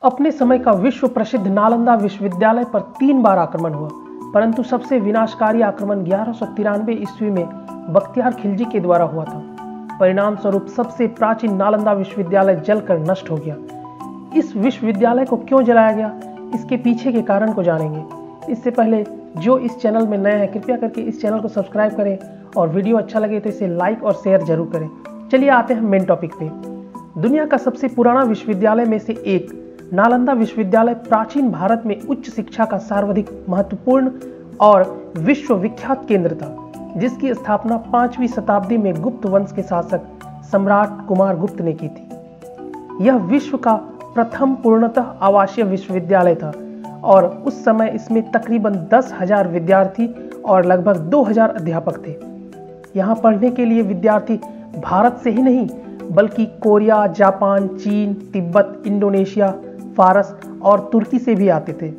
अपने समय का विश्व प्रसिद्ध नालंदा विश्वविद्यालय पर 3 बार आक्रमण हुआ, परंतु सबसे विनाशकारी आक्रमण 1193 ईस्वी में बख्तियार खिलजी के द्वारा हुआ था। परिणाम स्वरूप सबसे प्राचीन नालंदा विश्वविद्यालय जलकर नष्ट हो गया। इस विश्वविद्यालय को क्यों जलाया गया, इसके पीछे के कारण को जानेंगे। इससे पहले जो इस चैनल में नए हैं, कृपया करके इस चैनल को सब्सक्राइब करें और वीडियो अच्छा लगे तो इसे लाइक और शेयर जरूर करें। चलिए आते हैं मेन टॉपिक पे। दुनिया का सबसे पुराना विश्वविद्यालय में से एक नालंदा विश्वविद्यालय प्राचीन भारत में उच्च शिक्षा का सर्वाधिक महत्वपूर्ण और विश्वविख्यात केंद्र था, जिसकी स्थापना 5वीं शताब्दी में गुप्त वंश के शासक सम्राट कुमार गुप्त ने की थी। यह विश्व का प्रथम पूर्णतः आवासीय विश्वविद्यालय था और उस समय इसमें तकरीबन 10,000 विद्यार्थी और लगभग 2,000 अध्यापक थे। यहाँ पढ़ने के लिए विद्यार्थी भारत से ही नहीं बल्कि कोरिया, जापान, चीन, तिब्बत, इंडोनेशिया, फारस और तुर्की से भी आते थे।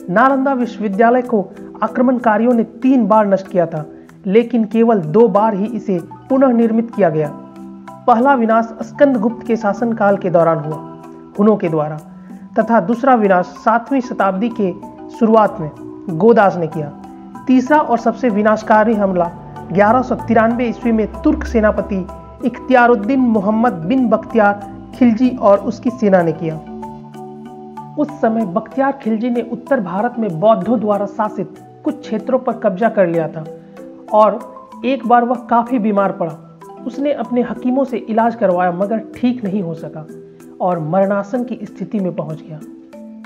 नालंदा विश्वविद्यालय को आक्रमणकारियों ने 3 बार नष्ट किया था, लेकिन केवल 2 बार ही इसे पुनः निर्मित किया गया। पहला विनाश स्कंदगुप्त के शासनकाल के दौरान हुआ हुनों के द्वारा, तथा दूसरा विनाश 7वीं शताब्दी के शुरुआत में गोदास ने किया। तीसरा और सबसे विनाशकारी हमला 1193 ईस्वी में तुर्क सेनापति इख्तियारुद्दीन मोहम्मद बिन बख्तियार खिलजी और उसकी सेना ने किया। उस समय बख्तियार खिलजी ने उत्तर भारत में बौद्धों द्वारा शासित कुछ क्षेत्रों पर कब्जा कर लिया था और एक बार वह काफी बीमार पड़ा। उसने अपने हकीमों से इलाज करवाया मगर ठीक नहीं हो सका और मरणासन की स्थिति में पहुंच गया।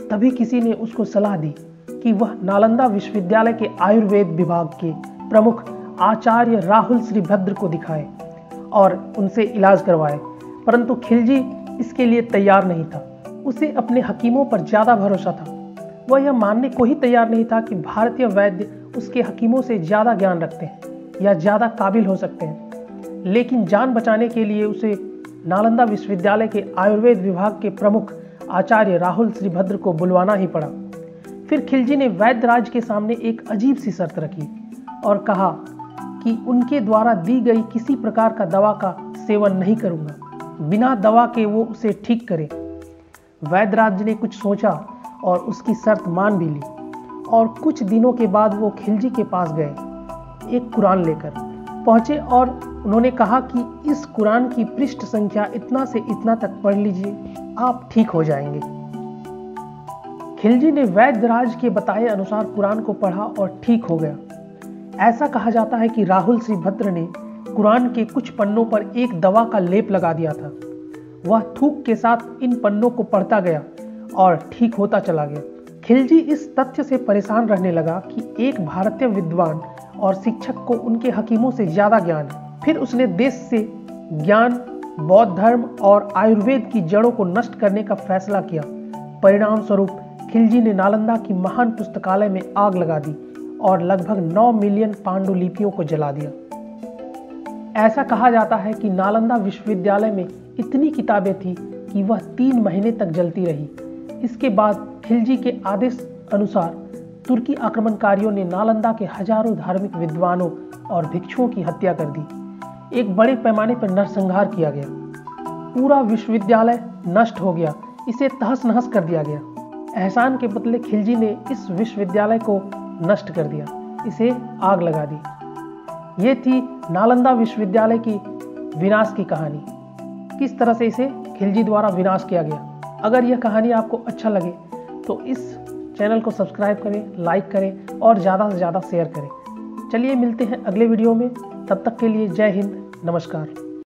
तभी किसी ने उसको सलाह दी कि वह नालंदा विश्वविद्यालय के आयुर्वेद विभाग के प्रमुख आचार्य राहुल श्रीभद्र को दिखाए और उनसे इलाज करवाए, परंतु खिलजी इसके लिए तैयार नहीं था। उसे अपने हकीमों पर ज्यादा भरोसा था। वह यह मानने को ही तैयार नहीं था कि भारतीय वैद्य उसके हकीमों से ज्यादा ज्ञान रखते हैं या ज्यादा काबिल हो सकते हैं, लेकिन जान बचाने के लिए उसे नालंदा विश्वविद्यालय के आयुर्वेद विभाग के प्रमुख आचार्य राहुल श्रीभद्र को बुलवाना ही पड़ा। फिर खिलजी ने वैद्यराज के सामने एक अजीब सी शर्त रखी और कहा कि उनके द्वारा दी गई किसी प्रकार का दवा का सेवन नहीं करूंगा, बिना दवा के वो उसे ठीक करे। वैद्यराज ने कुछ सोचा और उसकी शर्त मान भी ली और कुछ दिनों के बाद वो खिलजी के पास गए। एक कुरान लेकर पहुंचे और उन्होंने कहा कि इस कुरान की पृष्ठ संख्या इतना से इतना तक पढ़ लीजिए, आप ठीक हो जाएंगे। खिलजी ने वैद्यराज के बताए अनुसार कुरान को पढ़ा और ठीक हो गया। ऐसा कहा जाता है कि राहुल श्रीभद्र ने कुरान के कुछ पन्नों पर एक दवा का लेप लगा दिया था। वह थूक के साथ इन पन्नों को पढ़ता गया और ठीक होता चला गया। खिलजी इस तथ्य से परेशान रहने लगा कि एक भारतीय विद्वान और शिक्षक को उनके हकीमों से ज्यादा ज्ञान है। फिर उसने देश से ज्ञान, बौद्ध धर्म और आयुर्वेद की जड़ों को नष्ट करने का फैसला किया। परिणाम स्वरूप खिलजी ने नालंदा की महान पुस्तकालय में आग लगा दी और लगभग 9 मिलियन पांडुलिपियों को जला दिया। ऐसा कहा जाता है कि नालंदा विश्वविद्यालय में इतनी किताबें थी कि वह 3 महीने तक जलती रही। इसके बाद खिलजी के आदेश अनुसार तुर्की आक्रमणकारियों ने नालंदा के हजारों धार्मिक विद्वानों और भिक्षुओं की हत्या कर दी। एक बड़े पैमाने पर नरसंहार किया गया। पूरा विश्वविद्यालय नष्ट हो गया, इसे तहस नहस कर दिया गया। एहसान के बदले खिलजी ने इस विश्वविद्यालय को नष्ट कर दिया, इसे आग लगा दी। ये थी नालंदा विश्वविद्यालय की विनाश की कहानी, किस तरह से इसे खिलजी द्वारा विनाश किया गया। अगर यह कहानी आपको अच्छा लगे तो इस चैनल को सब्सक्राइब करें, लाइक करें और ज़्यादा से ज़्यादा शेयर करें। चलिए मिलते हैं अगले वीडियो में, तब तक के लिए जय हिंद, नमस्कार।